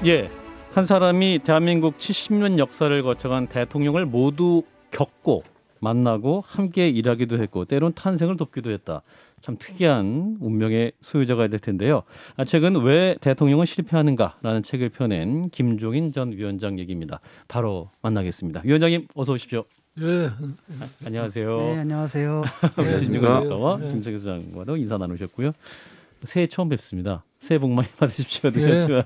예, 한 사람이 대한민국 70년 역사를 거쳐간 대통령을 모두 겪고 만나고 함께 일하기도 했고 때론 탄생을 돕기도 했다. 참 특이한 운명의 소유자가 될 텐데요. 최근 왜 대통령은 실패하는가라는 책을 펴낸 김종인 전 위원장 얘기입니다. 바로 만나겠습니다. 위원장님 어서 오십시오. 네. 안녕하세요. 네, 안녕하세요. 진중권 작가와 김석희 소장과도 인사 나누셨고요. 새해 처음 뵙습니다. 새해 복 많이 받으십시오. 드셨지만.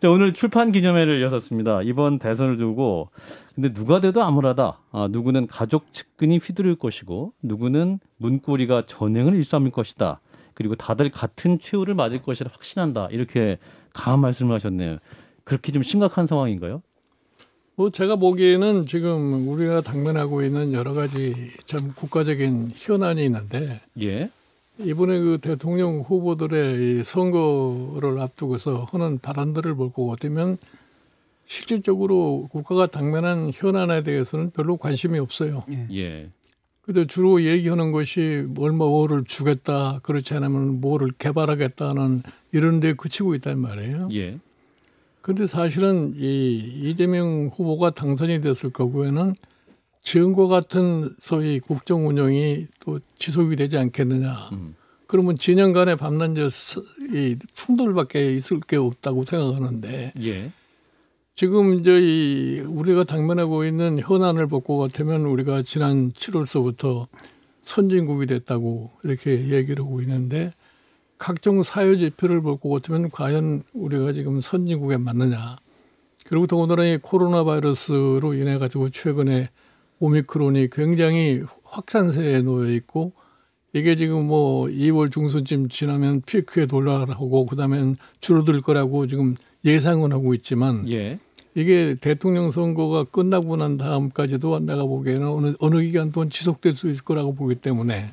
자, 오늘 출판 기념회를 여섰습니다. 이번 대선을 두고 근데 누가 돼도 암울하다. 누구는 가족 측근이 휘두를 것이고 누구는 문고리가 전행을 일삼을 것이다. 그리고 다들 같은 최후를 맞을 것이라 확신한다. 이렇게 강한 말씀을 하셨네요. 그렇게 좀 심각한 상황인가요? 뭐 제가 보기에는 지금 우리가 당면하고 있는 여러 가지 참 국가적인 현안이 있는데 예. 이번에 그 대통령 후보들의 이 선거를 앞두고서 하는 발언들을 보고 어쩌면 실질적으로 국가가 당면한 현안에 대해서는 별로 관심이 없어요. 예. 근데 주로 얘기하는 것이 얼마 뭐를 주겠다, 그렇지 않으면 뭐를 개발하겠다는 이런 데 그치고 있단 말이에요. 예. 근데 사실은 이 이재명 후보가 당선이 됐을 경우에는 지금과 같은 소위 국정 운영이 또 지속이 되지 않겠느냐. 그러면 진영 간의 밤낮 이 충돌밖에 있을 게 없다고 생각하는데 예. 지금 저희 우리가 당면하고 있는 현안을 보고 같으면 우리가 지난 7월서부터 선진국이 됐다고 이렇게 얘기를 하고 있는데 각종 사회 지표를 보고 같으면 과연 우리가 지금 선진국에 맞느냐. 그리고 더군다나 이 코로나 바이러스로 인해 가지고 최근에 오미크론이 굉장히 확산세에 놓여 있고 이게 지금 뭐 2월 중순쯤 지나면 피크에 돌아가고 그다음엔 줄어들 거라고 지금 예상은 하고 있지만 예. 이게 대통령 선거가 끝나고 난 다음까지도 내가 보기에는 어느 기간 동안 지속될 수 있을 거라고 보기 때문에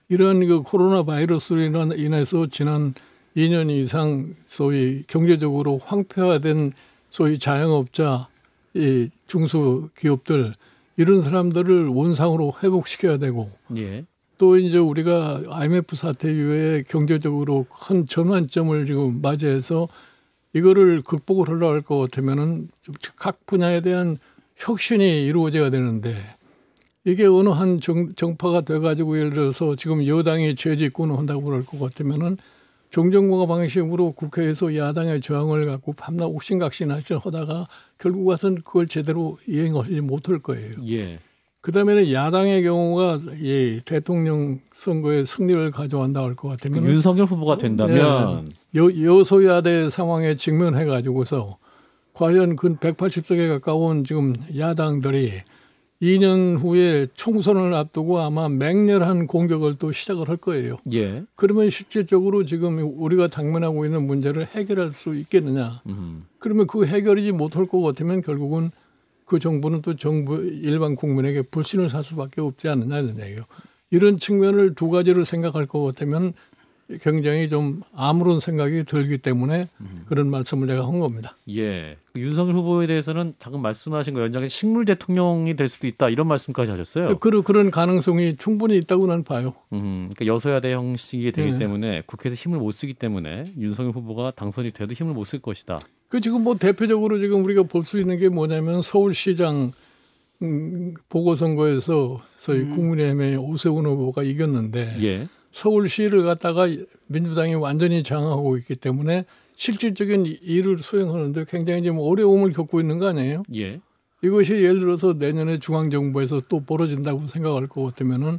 이러한 그 코로나 바이러스로 인해서 지난 2년 이상 소위 경제적으로 황폐화된 소위 자영업자, 이 중소기업들 이런 사람들을 원상으로 회복시켜야 되고 예. 또 이제 우리가 IMF 사태 이후에 경제적으로 큰 전환점을 지금 맞이해서 이거를 극복을 하려고 할 것 같으면은 각 분야에 대한 혁신이 이루어져야 되는데 이게 어느 한 정파가 돼가지고 예를 들어서 지금 여당이 재집권을 한다고 그럴 것 같으면은 종전공화 방식으로 국회에서 야당의 저항을 갖고 밤낮 옥신각신 하다가 결국 와서는 그걸 제대로 이행하지 못할 거예요. 예. 그다음에는 야당의 경우가 이 대통령 선거에 승리를 가져간다 할 것 같으면 윤석열 후보가 된다면 여소야대 상황에 직면해 가지고서 과연 그 180석에 가까운 지금 야당들이 2년 후에 총선을 앞두고 아마 맹렬한 공격을 또 시작을 할 거예요. 예. 그러면 실질적으로 지금 우리가 당면하고 있는 문제를 해결할 수 있겠느냐. 그러면 그 해결이지 못할 것 같으면 결국은 그 정부는 또 정부 일반 국민에게 불신을 살 수밖에 없지 않느냐는 얘기예요. 이런 측면을 두 가지를 생각할 것 같으면 굉장히 좀 아무런 생각이 들기 때문에 그런 말씀을 제가 한 겁니다. 예. 윤석열 후보에 대해서는 방금 말씀하신 거 연장해 식물 대통령이 될 수도 있다 이런 말씀까지 하셨어요. 그런 가능성이 충분히 있다고 난 봐요. 그러니까 여소야대 형식이 되기 네. 때문에 국회에서 힘을 못 쓰기 때문에 윤석열 후보가 당선이 돼도 힘을 못 쓸 것이다. 그 지금 뭐 대표적으로 지금 우리가 볼 수 있는 게 뭐냐면 서울시장 보궐선거에서 소위 국민의힘의 오세훈 후보가 이겼는데 예. 서울시를 갖다가 민주당이 완전히 장악하고 있기 때문에 실질적인 일을 수행하는데 굉장히 좀 어려움을 겪고 있는 거 아니에요? 예. 이것이 예를 들어서 내년에 중앙정부에서 또 벌어진다고 생각할 것 같으면은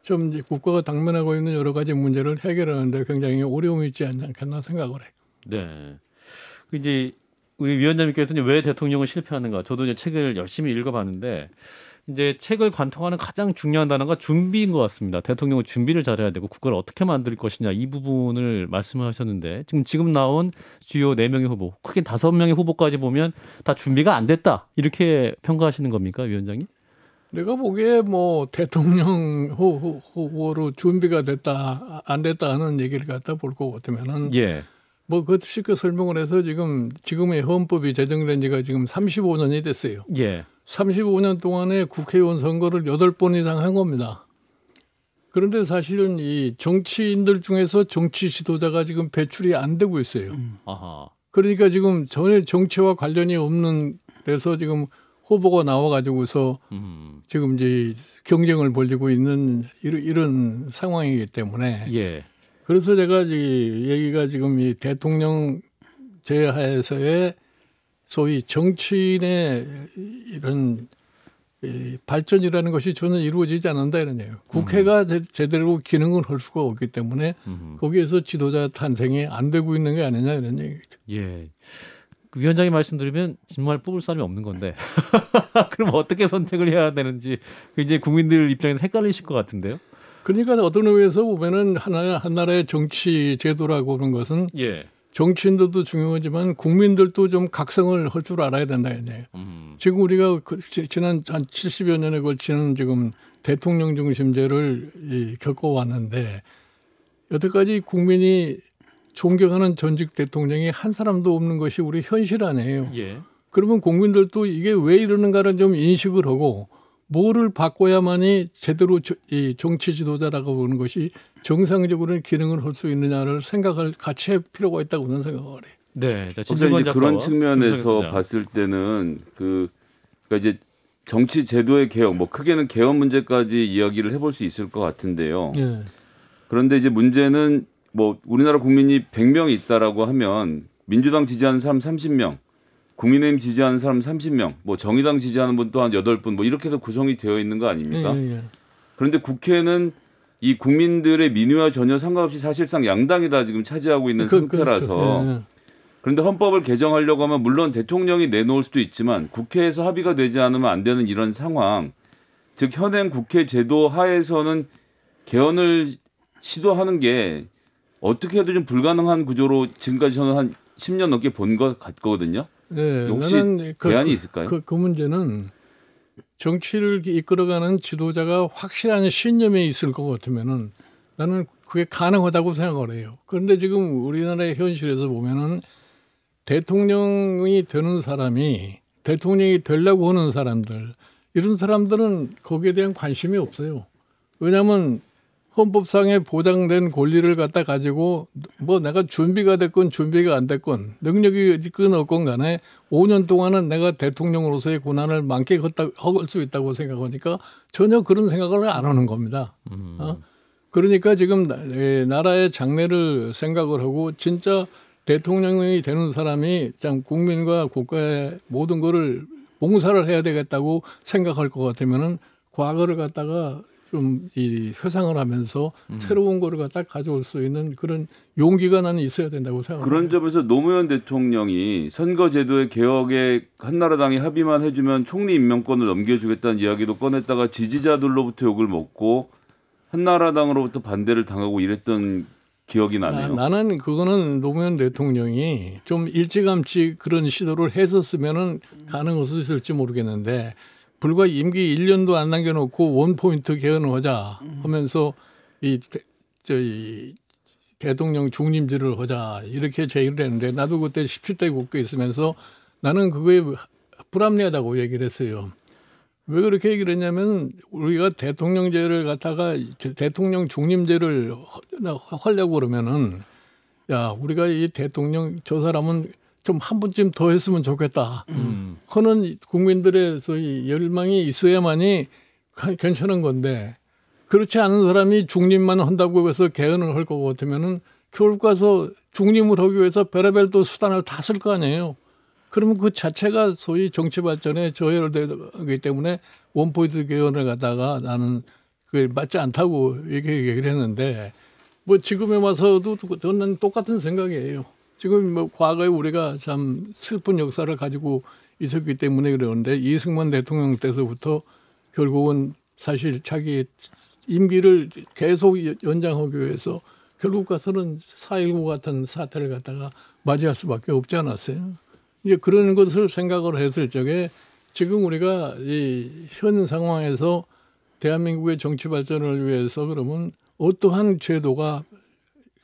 좀 이제 국가가 당면하고 있는 여러 가지 문제를 해결하는데 굉장히 어려움이 있지 않겠나 생각을 해요. 네. 이제 우리 위원장님께서는 왜 대통령은 실패하는가? 저도 이제 책을 열심히 읽어봤는데 이제 책을 관통하는 가장 중요한 단어가 준비인 것 같습니다. 대통령은 준비를 잘해야 되고 국가를 어떻게 만들 것이냐 이 부분을 말씀하셨는데 지금 나온 주요 4명의 후보, 크게 5명의 후보까지 보면 다 준비가 안 됐다 이렇게 평가하시는 겁니까, 위원장님? 내가 보기에 뭐 대통령 후보로 준비가 됐다 안 됐다 하는 얘기를 갖다 볼 것 같으면은 예. 뭐 그것도 쉽게 설명을 해서 지금의 헌법이 제정된 지가 지금 35년이 됐어요. 예. 35년 동안에 국회의원 선거를 8번 이상 한 겁니다. 그런데 사실은 이 정치인들 중에서 정치 지도자가 지금 배출이 안 되고 있어요. 아하. 그러니까 지금 전혀 정치와 관련이 없는 데서 지금 후보가 나와가지고서 지금 이제 경쟁을 벌이고 있는 이런 상황이기 때문에 예. 그래서 제가 얘기가 지금 이 대통령 제하에서의 소위 정치인의 이런 이 발전이라는 것이 전혀 이루어지지 않는다 이런 얘기예요. 국회가 제대로 기능을 할 수가 없기 때문에 거기에서 지도자 탄생이 안 되고 있는 게 아니냐 이런 얘기죠. 예. 그 위원장이 말씀드리면 정말 뽑을 사람이 없는 건데 그럼 어떻게 선택을 해야 되는지 이제 국민들 입장에서 헷갈리실 것 같은데요. 그러니까 어떤 의미에서 보면은 한나라의 정치 제도라고 하는 것은 예. 정치인들도 중요하지만 국민들도 좀 각성을 할 줄 알아야 된다 이거예요. 지금 우리가 지난 한 70여 년에 걸치는 지금 대통령 중심제를 겪어왔는데 여태까지 국민이 존경하는 전직 대통령이 한 사람도 없는 것이 우리 현실 아니에요. 예. 그러면 국민들도 이게 왜 이러는가를 좀 인식을 하고 뭐를 바꿔야만이 제대로 이 정치 지도자라고 보는 것이 정상적으로 기능을 할 수 있느냐를 생각을 같이 할 필요가 있다고 저는 생각을 해요. 네, 이제 그런 측면에서 봤을 때는 그러니까 이제 정치 제도의 개혁, 뭐 크게는 개헌 문제까지 이야기를 해볼 수 있을 것 같은데요. 예. 그런데 이제 문제는 뭐 우리나라 국민이 100명이 있다라고 하면 민주당 지지하는 사람 30명, 국민의힘 지지하는 사람 30명, 뭐 정의당 지지하는 분 또한 8분, 뭐 이렇게 해서 구성이 되어 있는 거 아닙니까? 예. 그런데 국회는 이 국민들의 민의와 전혀 상관없이 사실상 양당이 다 지금 차지하고 있는 상태라서 그렇죠. 예. 그런데 헌법을 개정하려고 하면 물론 대통령이 내놓을 수도 있지만 국회에서 합의가 되지 않으면 안 되는 이런 상황, 즉 현행 국회 제도 하에서는 개헌을 시도하는 게 어떻게 해도 좀 불가능한 구조로 지금까지 저는 한 10년 넘게 본 것 같거든요. 네, 혹시 대안이 있을까요? 그 문제는 정치를 이끌어가는 지도자가 확실한 신념이 있을 것 같으면은 나는 그게 가능하다고 생각을 해요. 그런데 지금 우리나라의 현실에서 보면은 대통령이 되는 사람이 대통령이 되려고 하는 사람들 이런 사람들은 거기에 대한 관심이 없어요. 왜냐하면 헌법상에 보장된 권리를 갖다 가지고 뭐 내가 준비가 됐건 준비가 안 됐건 능력이 있건 없건 간에 5년 동안은 내가 대통령으로서의 고난을 만끽할 수 있다고 생각하니까 전혀 그런 생각을 안 하는 겁니다. 그러니까 지금 나라의 장래를 생각을 하고 진짜 대통령이 되는 사람이 참 국민과 국가의 모든 거를 봉사를 해야 되겠다고 생각할 것 같으면은 과거를 갖다가 좀 이 회상을 하면서 새로운 거를 갖다 가져올 수 있는 그런 용기가 나는 있어야 된다고 생각합니다. 그런 점에서 노무현 대통령이 선거제도의 개혁에 한나라당이 합의만 해주면 총리 임명권을 넘겨주겠다는 이야기도 꺼냈다가 지지자들로부터 욕을 먹고 한나라당으로부터 반대를 당하고 이랬던 기억이 나네요. 나는 그거는 노무현 대통령이 좀 일찌감치 그런 시도를 했었으면은 가능할 수 있을지 모르겠는데 불과 임기 1년도 안 남겨놓고 원포인트 개헌을 하자 하면서 이 대통령 중림제를 하자 이렇게 제의를 했는데 나도 그때 17대 국회에 있으면서 나는 그거에 불합리하다고 얘기를 했어요. 왜 그렇게 얘기를 했냐면 우리가 대통령제를 갖다가 대통령 중림제를 하려고 그러면은 야 우리가 이 대통령 저 사람은 좀 한 번쯤 더 했으면 좋겠다 하는 국민들의 소위 열망이 있어야만이 괜찮은 건데 그렇지 않은 사람이 중림만 한다고 해서 개헌을 할 것 같으면은 결국 가서 중림을 하기 위해서 별의별 또 수단을 다 쓸 거 아니에요. 그러면 그 자체가 소위 정치 발전에 저해를 되기 때문에 원포인트 개헌을 갖다가 나는 그게 맞지 않다고 얘기를 했는데 뭐 지금에 와서도 저는 똑같은 생각이에요. 지금 뭐 과거에 우리가 참 슬픈 역사를 가지고 있었기 때문에 그러는데 이승만 대통령 때서부터 결국은 사실 자기 임기를 계속 연장하기 위해서 결국 가서는 4.19 같은 사태를 갖다가 맞이할 수밖에 없지 않았어요. 이제 그런 것을 생각을 했을 적에 지금 우리가 이 현 상황에서 대한민국의 정치 발전을 위해서 그러면 어떠한 제도가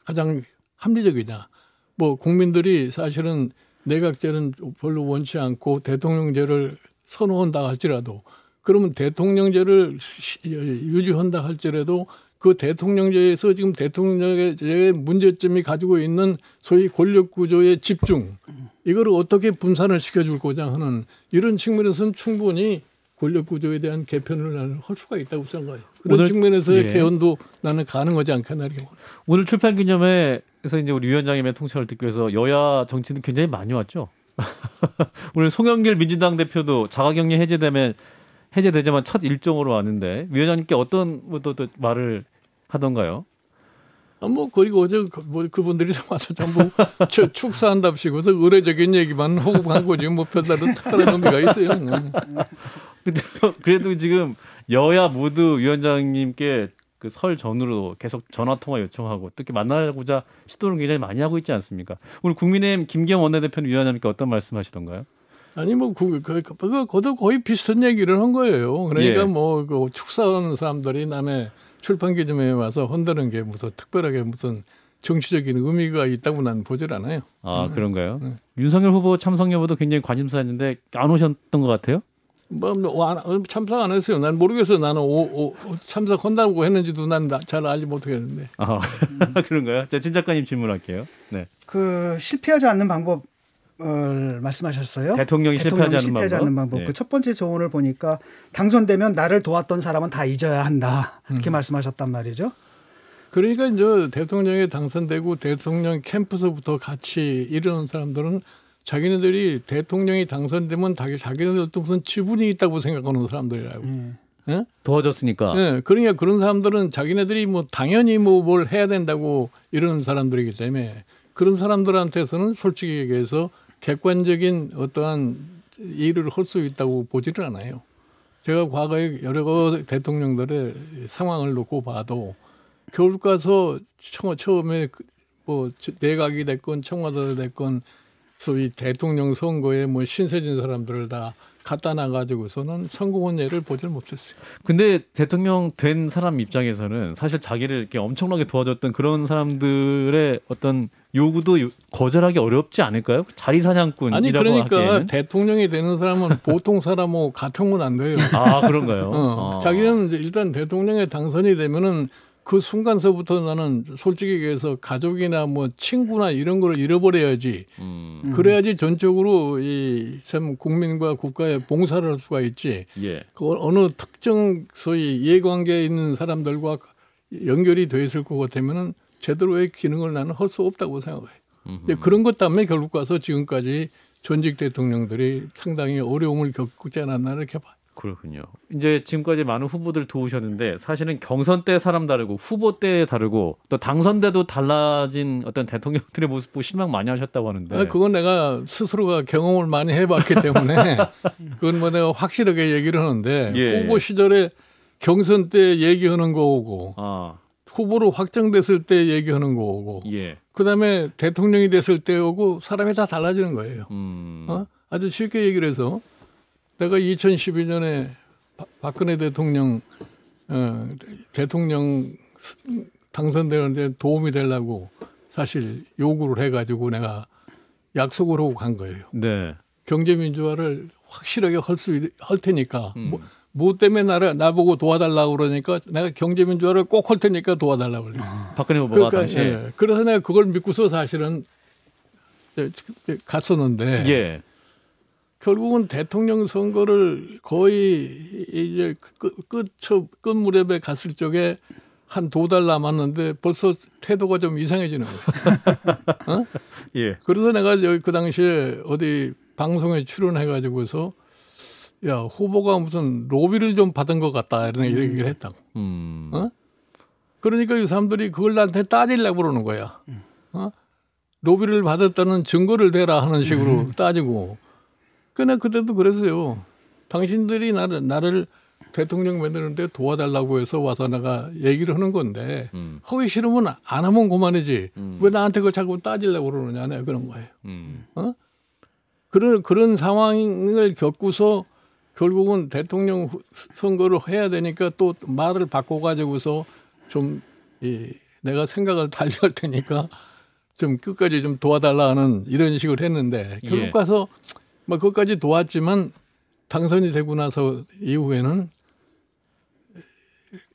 가장 합리적이냐. 뭐 국민들이 사실은 내각제는 별로 원치 않고 대통령제를 선호한다 할지라도 그러면 대통령제를 유지한다 할지라도 그 대통령제에서 지금 대통령제의 문제점이 가지고 있는 소위 권력 구조의 집중 이거를 어떻게 분산을 시켜줄 거냐 하는 이런 측면에서는 충분히 권력 구조에 대한 개편을 나는 할 수가 있다고 생각해요. 그런 오늘, 측면에서의 예. 개헌도 나는 가능하지 않겠나 이렇게 봅니다. 오늘 출판 기념회에서 이제 우리 위원장님의 통찰을 듣기 위해서 여야 정치는 굉장히 많이 왔죠. 오늘 송영길 민주당 대표도 자가격리 해제되자만 첫 일정으로 왔는데 위원장님께 어떤 또 말을 하던가요? 그리고 어제 그분들이 와서 전부 축사한답시고서 의례적인 얘기만 하고 간 거지 뭐 별다른 특별한 의미가 있어요. 근데 그래도 지금 여야 모두 위원장님께 그 설 전후로 계속 전화 통화 요청하고 특히 만나고자 시도를 굉장히 많이 하고 있지 않습니까? 오늘 국민의힘 김기현 원내대표는 위원장님께 어떤 말씀하시던가요? 아니 그것도 거의 비슷한 얘기를 한 거예요. 그러니까 예. 그 축사하는 사람들이 남의 출판 기념회에 와서 흔드는 게 무슨 특별하게 무슨 정치적인 의미가 있다고 난 보질 않아요. 아 그런가요? 윤석열 후보 참석 여부도 굉장히 관심사였는데 안 오셨던 것 같아요? 참석 안 했어요. 난 모르겠어요. 나는 참석한다고 했는지도 난 잘 알지 못하겠는데. 아 그런가요? 자, 진 작가님 질문할게요. 네. 그 실패하지 않는 방법을 말씀하셨어요. 대통령이 실패하지 않는 방법. 예. 그 첫 번째 조언을 보니까 당선되면 나를 도왔던 사람은 다 잊어야 한다. 이렇게 말씀하셨단 말이죠. 그러니까 이제 대통령에 당선되고 대통령 캠프서부터 같이 이러는 사람들은 자기네들이 대통령이 당선되면 자기네들도 무슨 지분이 있다고 생각하는 사람들이라고. 예? 도와줬으니까. 예, 그러니까 그런 사람들은 자기네들이 뭐 당연히 뭘 해야 된다고 이러는 사람들이기 때문에 그런 사람들한테서는 솔직히 얘기해서 객관적인 어떠한 일을 할 수 있다고 보지를 않아요. 제가 과거에 여러 대통령들의 상황을 놓고 봐도 결국 가서 처음에 뭐 내각이 됐건 청와대가 됐건 소위 대통령 선거에 뭐 신세진 사람들을 다 갖다 놔가지고서는 성공한 예를 보질 못했어요. 근데 대통령 된 사람 입장에서는 사실 자기를 이렇게 엄청나게 도와줬던 그런 사람들의 어떤 요구도 거절하기 어렵지 않을까요? 자리 사냥꾼이라고 아니 그러니까 하기에는. 대통령이 되는 사람은 보통 사람하고 같으면 안 돼요. 아 그런가요? 자기는 이제 일단 대통령에 당선이 되면은 그 순간서부터 나는 솔직히 얘기해서 가족이나 뭐 친구나 이런 걸 잃어버려야지. 그래야지 전적으로 이 참 국민과 국가에 봉사를 할 수가 있지. 예. 그 어느 특정 소위 이해관계에 있는 사람들과 연결이 돼 있을 것 같으면은 제대로의 기능을 나는 할 수 없다고 생각해. 근데 그런 것 때문에 결국 가서 지금까지 전직 대통령들이 상당히 어려움을 겪지 않았나 이렇게 봐. 그렇군요. 이제 지금까지 많은 후보들 도우셨는데 사실은 경선 때 사람 다르고 후보 때 다르고 또 당선 때도 달라진 어떤 대통령들의 모습 보고 실망 많이 하셨다고 하는데. 그건 내가 스스로가 경험을 많이 해봤기 때문에 그건 뭐 내가 확실하게 얘기를 하는데 예. 후보 시절에 경선 때 얘기하는 거고 후보로 확정됐을 때 얘기하는 거고 예. 그다음에 대통령이 됐을 때 오고 사람이 다 달라지는 거예요. 아주 쉽게 얘기를 해서 내가 2012년에 박근혜 대통령 당선되는데 도움이 되려고 사실 요구를 해가지고 내가 약속을 하고 간 거예요. 네. 경제민주화를 확실하게 할 테니까 뭐 때문에 나보고 도와달라고 그러니까 내가 경제민주화를 꼭 할 테니까 도와달라고 그래요. 박근혜 후보가 당시에. 예. 그래서 내가 그걸 믿고서 사실은 갔었는데 예. 결국은 대통령 선거를 거의 이제 끝 무렵에 갔을 적에 한 2달 남았는데 벌써 태도가 좀 이상해지는 거예요. 예. 그래서 내가 그 당시에 어디 방송에 출연해가지고서 야 후보가 무슨 로비를 좀 받은 것 같다 이런 얘기를 했다고. 그러니까 이 사람들이 그걸 나한테 따지려고 그러는 거야. 로비를 받았다는 증거를 대라 하는 식으로 따지고. 그러나 그때도 그랬어요. 당신들이 나를 대통령 만드는데 도와달라고 해서 와서 내가 얘기를 하는 건데 하기 싫으면 안 하면 그만이지. 왜 나한테 그걸 자꾸 따지려고 그러느냐 내가 그런 거예요. 그런 상황을 겪고서 결국은 대통령 선거를 해야 되니까 또 말을 바꿔가지고서 좀 내가 생각을 달리할 테니까 좀 끝까지 좀 도와달라 하는 이런 식으로 했는데 결국 가서 뭐 그것까지 도왔지만 당선이 되고 나서 이후에는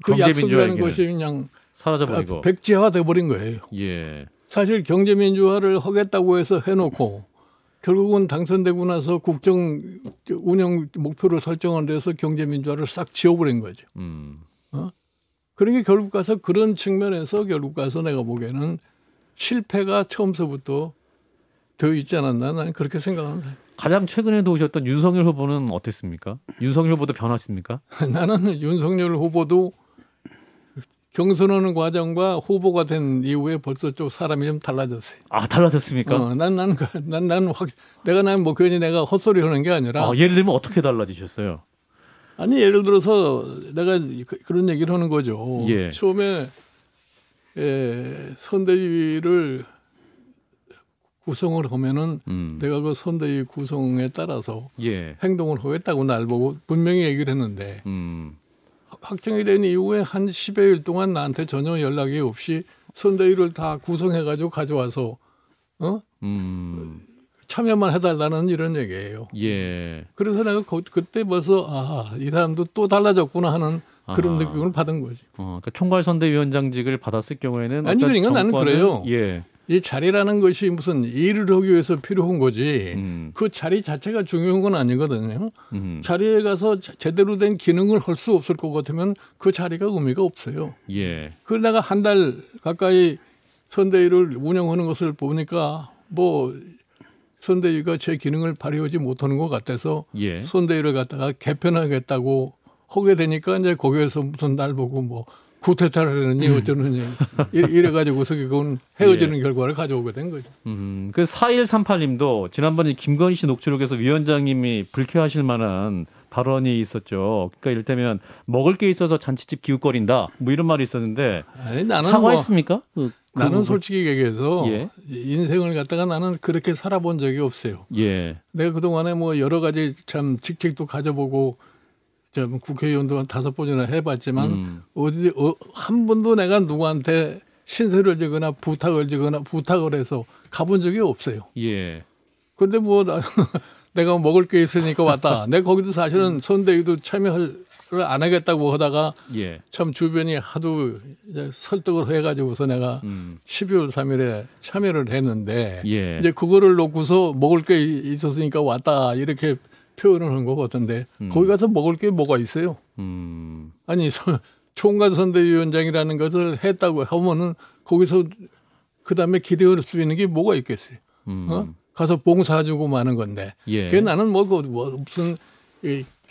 그 약속이라는 경제민주화에게 것이 그냥 사라져버리고. 백지화돼 버린 거예요. 예. 사실 경제민주화를 하겠다고 해서 해놓고 결국은 당선되고 나서 국정 운영 목표를 설정한 데서 경제민주화를 싹 지워버린 거죠. 그러니까 결국 가서 그런 측면에서 결국 가서 내가 보기에는 실패가 처음서부터 되어 있지 않았나 나는 그렇게 생각합니다. 가장 최근에도 오셨던 윤석열 후보는 어땠습니까? 윤석열 후보도 변했습니까? 나는 윤석열 후보도 경선하는 과정과 후보가 된 이후에 벌써 좀 사람이 좀 달라졌어요. 아, 달라졌습니까? 내가 뭐 괜히 내가 헛소리 하는 게 아니라. 예를 들면 어떻게 달라지셨어요? 아니 예를 들어서 내가 그런 얘기를 하는 거죠. 예. 처음에 선대위를 구성을 하면은 내가 그 선대위 구성에 따라서 예. 행동을 하겠다고 날 보고 분명히 얘기를 했는데 확정이 된 이후에 한 10여일 동안 나한테 전혀 연락이 없이 선대위를 다 구성해가지고 가져와서 참여만 해달라는 이런 얘기예요. 예. 그래서 내가 그때 벌써 이 사람도 또 달라졌구나 하는 그런 느낌을 받은 거지. 그러니까 총괄선대위원장직을 받았을 경우에는 아니 그러니까 나는 그래요. 예. 이 자리라는 것이 무슨 일을 하기 위해서 필요한 거지. 그 자리 자체가 중요한 건 아니거든요. 자리에 가서 제대로 된 기능을 할 수 없을 것 같으면 그 자리가 의미가 없어요. 예. 그걸 내가 한 달 가까이 선대위를 운영하는 것을 보니까 뭐 선대위가 제 기능을 발휘하지 못하는 것 같아서 예. 선대위를 갖다가 개편하겠다고 하게 되니까 이제 거기에서 무슨 날 보고 뭐 구태타를 하느니 어쩌느니 이래가지고서 그건 헤어지는 결과를 가져오게 된 거죠. 그 4138님도 지난번에 김건희 씨 녹취록에서 위원장님이 불쾌하실 만한 발언이 있었죠. 그러니까 이를테면 먹을 게 있어서 잔치집 기웃거린다 뭐 이런 말이 있었는데 아니, 나는 사과했습니까? 나는 솔직히 얘기해서 예. 인생을 갖다가 나는 그렇게 살아본 적이 없어요. 예. 내가 그동안에 뭐 여러 가지 참 직책도 가져보고 국회의원도 한 5번이나 해봤지만 한 번도 내가 누구한테 신세를 지거나 부탁을 해서 가본 적이 없어요. 예. 그런데 뭐 내가 먹을 게 있으니까 왔다. 내가 거기도 사실은 선대위도 참여를 안 하겠다고 하다가 예. 참 주변이 하도 이제 설득을 해가지고서 내가 12월 3일에 참여를 했는데 예. 이제 그거를 놓고서 먹을 게 있었으니까 왔다 이렇게 표현을 한 것 같은데 거기 가서 먹을 게 뭐가 있어요? 아니 총괄선대위원장이라는 것을 했다고 하면은 거기서 그 다음에 기대할 수 있는 게 뭐가 있겠어요? 가서 봉사주고 마는 건데. 예. 그게 나는 뭐 무슨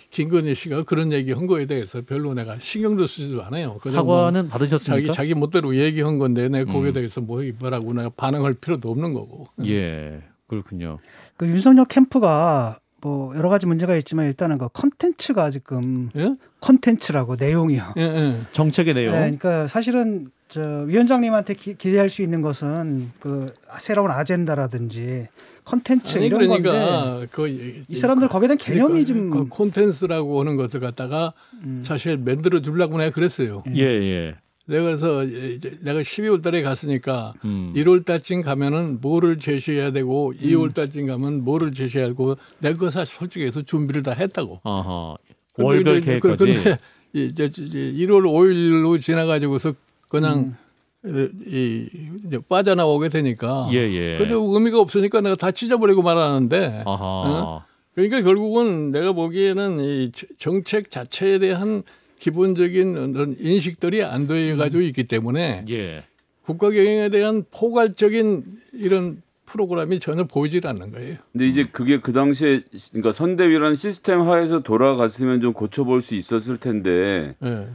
김건희 씨가 그런 얘기한 거에 대해서 별로 내가 신경도 쓰지도 않아요. 사과는 받으셨습니까? 자기 멋대로 얘기한 건데 내가 거기에 대해서 뭐라고 내가 반응할 필요도 없는 거고. 예, 그렇군요. 그 윤석열 캠프가 뭐 여러 가지 문제가 있지만 일단은 그 컨텐츠가 지금 예? 컨텐츠라고 내용이요. 예. 정책의 내용. 네, 그러니까 사실은 저 위원장님한테 기대할 수 있는 것은 그 새로운 아젠다라든지 컨텐츠 아니, 이런 그러니까 건데 이 사람들 거기에 대한 개념이 좀 그 콘텐츠라고 하는 것을 갖다가 사실 만들어 주려고 내가 그랬어요. 예. 내가 그래서 이제 내가 12월 달에 갔으니까 1월 달쯤 가면은 뭐를 제시해야 되고 2월 달쯤 가면 뭐를 제시해야 하고 내가 그 사실 솔직히 해서 준비를 다 했다고. 아하. 월별 계획까지. 그런데 이제 1월 5일로 지나가지고서 그냥 이제 빠져나오게 되니까. 예. 그래도 의미가 없으니까 내가 다 찢어버리고 말하는데. 아하. 그러니까 결국은 내가 보기에는 이 정책 자체에 대한 기본적인 인식들이 안 되어가지고 있기 때문에 예. 국가 경영에 대한 포괄적인 이런 프로그램이 전혀 보이질 않는 거예요. 근데 이제 그게 그 당시에 그러니까 선대위라는 시스템 하에서 돌아갔으면 좀 고쳐볼 수 있었을 텐데 네.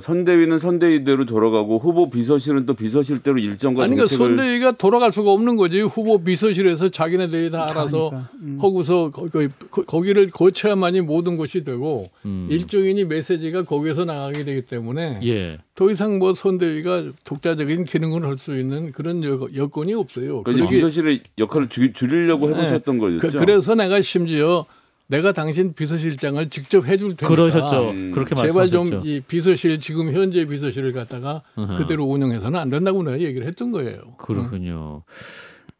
선대위는 선대위대로 돌아가고 후보 비서실은 또 비서실대로 일정과 아니, 그러니까 정책을 선대위가 돌아갈 수가 없는 거지. 후보 비서실에서 자기네들이 다 알아서 하고서 거기를 거쳐야만이 모든 것이 되고 일정인이 메시지가 거기에서 나가게 되기 때문에 예. 더 이상 뭐 선대위가 독자적인 기능을 할 수 있는 그런 여건이 없어요. 그러니까 비서실의 역할을 줄이려고 해보셨던 거였죠. 그래서 내가 심지어 내가 당신 비서실장을 직접 해줄 테니까 그러셨죠. 그렇게 제발 말씀하셨죠. 좀 이 비서실 지금 현재 비서실을 갖다가 그대로 운영해서는 안 된다고 내가 얘기를 했던 거예요. 그렇군요.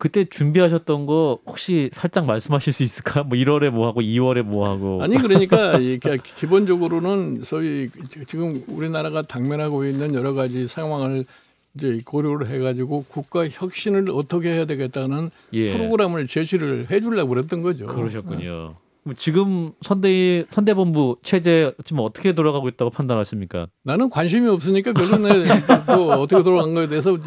그때 준비하셨던 거 혹시 살짝 말씀하실 수 있을까? 뭐 1월에 뭐 하고 2월에 뭐 하고. 아니 그러니까 이게 기본적으로는 소위 지금 우리나라가 당면하고 있는 여러 가지 상황을 이제 고려를 해가지고 국가 혁신을 어떻게 해야 되겠다는 예. 프로그램을 제시를 해주려고 그랬던 거죠. 그러셨군요. 그럼 지금 선대본부 체제 지금 어떻게 돌아가고 있다고 판단하십니까? 나는 관심이 없으니까 별로 뭐 어떻게 돌아간 거에 대해서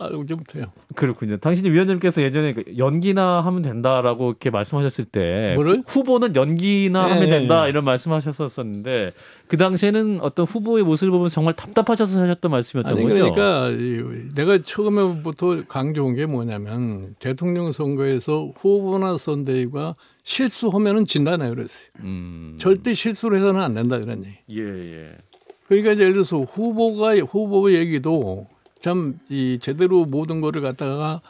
알지 못해요. 그렇군요. 당신이 위원장님께서 예전에 그 연기나 하면 된다라고 이렇게 말씀하셨을 때 뭐를? 후보는 연기나 네. 하면 된다 이런 말씀하셨었는데 그 당시에는 어떤 후보의 모습을 보면서 정말 답답하셔서 하셨던 말씀이었던 아니 거죠? 그러니까 내가 처음에부터 강조한 게 뭐냐면 대통령 선거에서 후보나 선대위가 실수하면은 진다네 그랬어요. 절대 실수를 해서는 안 된다 이런 얘기. 예. 그러니까 이제 예를 들어서 후보 얘기도 참 이 제대로 모든 거를 갖다가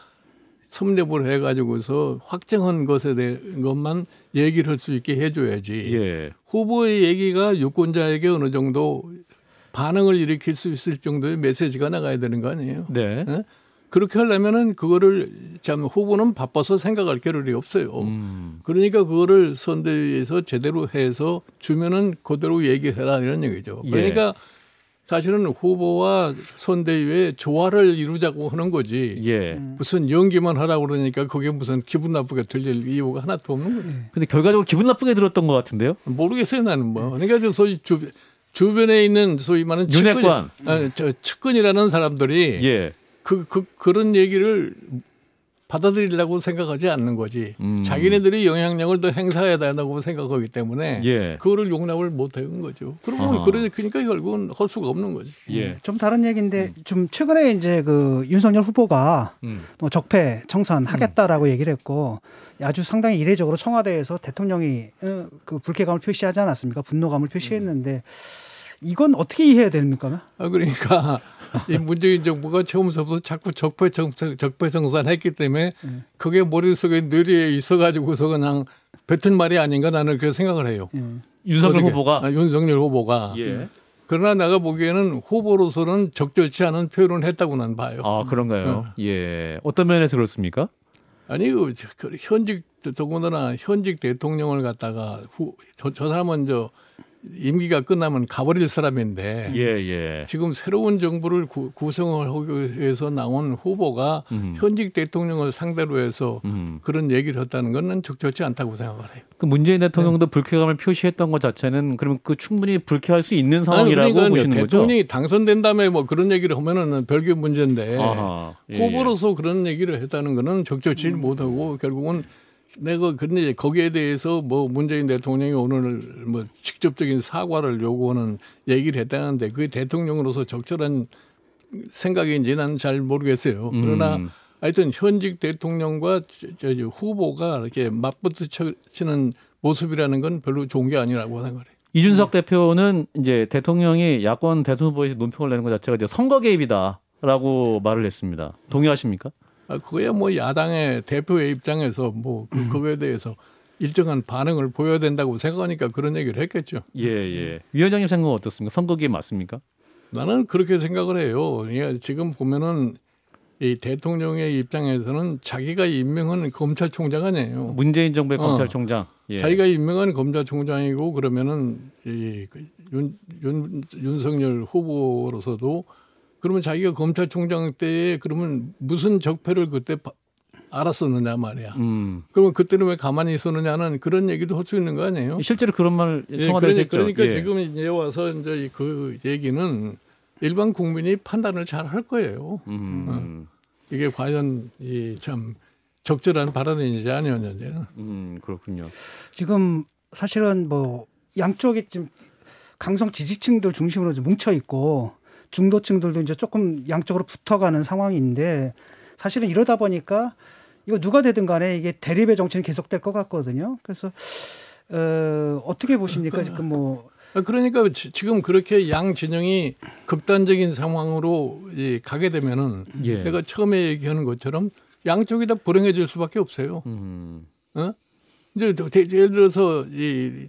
섭렵을 해가지고서 확정한 것에 대한 것만 얘기를 할 수 있게 해줘야지. 예. 후보의 얘기가 유권자에게 어느 정도 반응을 일으킬 수 있을 정도의 메시지가 나가야 되는 거 아니에요? 네. 예? 그렇게 하려면은 그거를 참 후보는 바빠서 생각할 겨를이 없어요. 그러니까 그거를 선대위에서 제대로 해서 주면은 그대로 얘기해라 이런 얘기죠. 예. 그러니까 사실은 후보와 선대위의 조화를 이루자고 하는 거지. 예. 무슨 연기만 하라고 그러니까 그게 무슨 기분 나쁘게 들릴 이유가 하나도 없는 거예요. 근데 결과적으로 기분 나쁘게 들었던 것 같은데요? 모르겠어요 나는 뭐. 그러니까 저 소위 주변에 있는 소위 말하는 윤핵관. 측근이라는 사람들이 예. 그런 얘기를 받아들이려고 생각하지 않는 거지. 자기네들이 영향력을 더 행사해야 된다고 생각하기 때문에 예. 그거를 용납을 못 하는 거죠. 그러면 그러니까 결국은 할 수가 없는 거지. 예. 좀 다른 얘기인데 좀 최근에 이제 그 윤석열 후보가 뭐 적폐 청산 하겠다라고 얘기를 했고 아주 상당히 이례적으로 청와대에서 대통령이 그 불쾌감을 표시하지 않았습니까? 분노감을 표시했는데 이건 어떻게 이해해야 됩니까? 그러니까 이 문재인 정부가 처음부터 자꾸 적폐 청산했기 때문에 그게 머릿속에 뇌리에 있어가지고서 그냥 뱉은 말이 아닌가 나는 그렇게 생각을 해요. 윤석열 후보가. 윤석열 후보가. 예. 그러나 내가 보기에는 후보로서는 적절치 않은 표현을 했다고 난 봐요. 아 그런가요? 예. 어떤 면에서 그렇습니까? 아니 현직 더군다나 현직 대통령을 갖다가 저 사람은 임기가 끝나면 가버릴 사람인데 예. 지금 새로운 정부를 구성을 하기 위해서 나온 후보가 현직 대통령을 상대로 해서 그런 얘기를 했다는 건 적절치 않다고 생각을 해요. 그 문재인 대통령도 불쾌감을 표시했던 것 자체는 그러면 그 충분히 불쾌할 수 있는 상황이라고 보시는 거죠? 대통령이 당선된 다음에 뭐 그런 얘기를 하면은 별개 문제인데 아하, 예. 후보로서 그런 얘기를 했다는 거는 적절치 못하고 결국은 내가 그런데 거기에 대해서 뭐 문재인 대통령이 오늘 뭐 직접적인 사과를 요구하는 얘기를 했다는데 그게 대통령으로서 적절한 생각인지 나는 잘 모르겠어요. 그러나 하여튼 현직 대통령과 후보가 이렇게 맞붙으치는 모습이라는 건 별로 좋은 게 아니라고 생각해요. 이준석 대표는 이제 대통령이 야권 대선 후보에 논평을 내는 것 자체가 이제 선거 개입이다라고 말을 했습니다. 동의하십니까? 그거야 뭐 야당의 대표의 입장에서 뭐 그거에 대해서 일정한 반응을 보여야 된다고 생각하니까 그런 얘기를 했겠죠. 예. 위원장님 생각은 어떻습니까? 선거 개입 맞습니까? 나는 그렇게 생각을 해요. 그러니까 지금 보면은 이 대통령의 입장에서는 자기가 임명한 검찰총장 아니에요. 문재인 정부의 검찰총장. 예. 자기가 임명한 검찰총장이고 그러면은 윤석열 후보로서도 그러면 자기가 검찰총장 때에 그러면 무슨 적폐를 그때 알았었느냐 말이야. 그러면 그때는 왜 가만히 있었느냐는 그런 얘기도 할 수 있는 거 아니에요? 실제로 그런 말을 청와대에서 했죠. 그러니까 예. 지금 이제 와서 이제 그 얘기는 일반 국민이 판단을 잘 할 거예요. 이게 과연 이 참 적절한 발언인지 아니었는지는. 그렇군요. 지금 사실은 뭐 양쪽에 지금 강성 지지층들 중심으로 좀 뭉쳐 있고 중도층들도 이제 조금 양쪽으로 붙어가는 상황인데 사실은 이러다 보니까 이거 누가 되든 간에 이게 대립의 정치는 계속될 것 같거든요. 그래서 어떻게 보십니까? 지금 뭐 그러니까 지금 그렇게 양 진영이 극단적인 상황으로 가게 되면은 예. 내가 처음에 얘기하는 것처럼 양쪽이 다 불행해질 수밖에 없어요. 이제 예를 들어서 이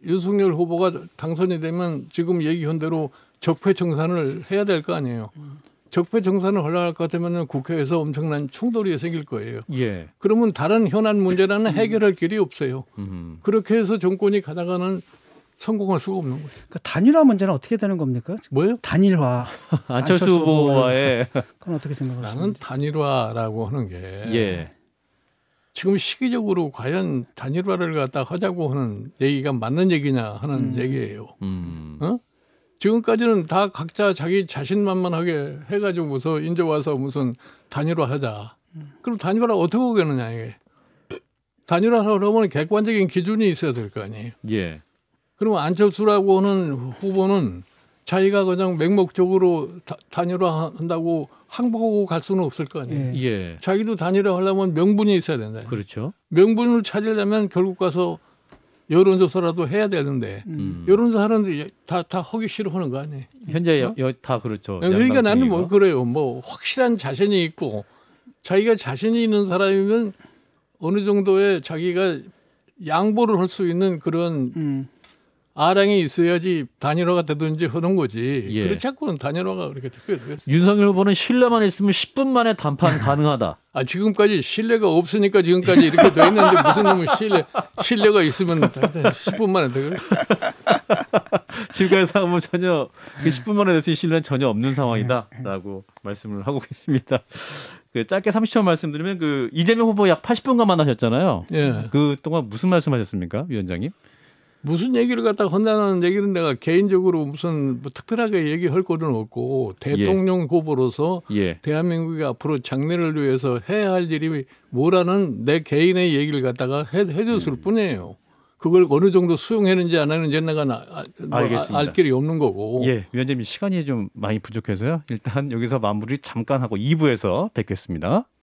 윤석열 후보가 당선이 되면 지금 얘기한 대로 적폐 청산을 해야 될 거 아니에요. 적폐청산을 하려고 것 같으면 국회에서 엄청난 충돌이 생길 거예요. 예. 그러면 다른 현안 문제라는 해결할 길이 없어요. 그렇게 해서 정권이 가다가는 성공할 수가 없는 거예요. 그 단일화 문제는 어떻게 되는 겁니까? 뭐요? 단일화. 안철수 후보와의 그건 어떻게 생각하십니까? 나는 단일화라고 하는 게 예. 지금 시기적으로 과연 단일화를 갖다 하자고 하는 얘기가 맞는 얘기냐 하는 얘기예요. 어? 지금까지는 다 각자 자기 자신만만하게 해가지고서 이제 와서 무슨 단일화하자. 그럼 단일화 어떻게 하겠느냐 이게. 단일화하려면 객관적인 기준이 있어야 될 거 아니에요. 예. 그러면 안철수라고 하는 후보는 자기가 그냥 맹목적으로 단일화한다고 항복하고 갈 수는 없을 거 아니에요. 예. 예. 자기도 단일화하려면 명분이 있어야 된다. 그렇죠. 명분을 찾으려면 결국 가서 여론조사라도 해야 되는데 여론조사는 다 하기 싫어하는 거 아니에요. 현재 다 그렇죠. 그러니까 양당 나는 뭐 분위기가. 그래요. 뭐 확실한 자신이 있고 자기가 자신이 있는 사람이면 어느 정도의 자기가 양보를 할 수 있는 그런 아량이 있어야지 단일화가 되든지 하는 거지. 예. 그렇지 않고는 단일화가 그렇게 되게 되겠어요. 윤석열 후보는 신뢰만 있으면 10분 만에 단판 가능하다. 아 지금까지 신뢰가 없으니까 지금까지 이렇게 돼 있는데 무슨 놈의 신뢰가 있으면 10분 만에 되겠어요. 지금까지 상황은 전혀 그 10분 만에 될 수 있는 신뢰는 전혀 없는 상황이다라고 말씀을 하고 계십니다. 그 짧게 30초 말씀드리면 그 이재명 후보 약 80분간 만나셨잖아요. 예. 그 동안 무슨 말씀하셨습니까, 위원장님? 무슨 얘기를 갖다가 한다는 얘기는 내가 개인적으로 무슨 뭐 특별하게 얘기할 거는 없고 대통령 후보로서 예. 대한민국이 앞으로 장래를 위해서 해야 할 일이 뭐라는 내 개인의 얘기를 갖다가 해줬을 뿐이에요. 그걸 어느 정도 수용했는지 안 했는지 내가 알겠습니다. 알 길이 없는 거고. 예, 위원장님 시간이 좀 많이 부족해서요. 일단 여기서 마무리 잠깐 하고 2부에서 뵙겠습니다.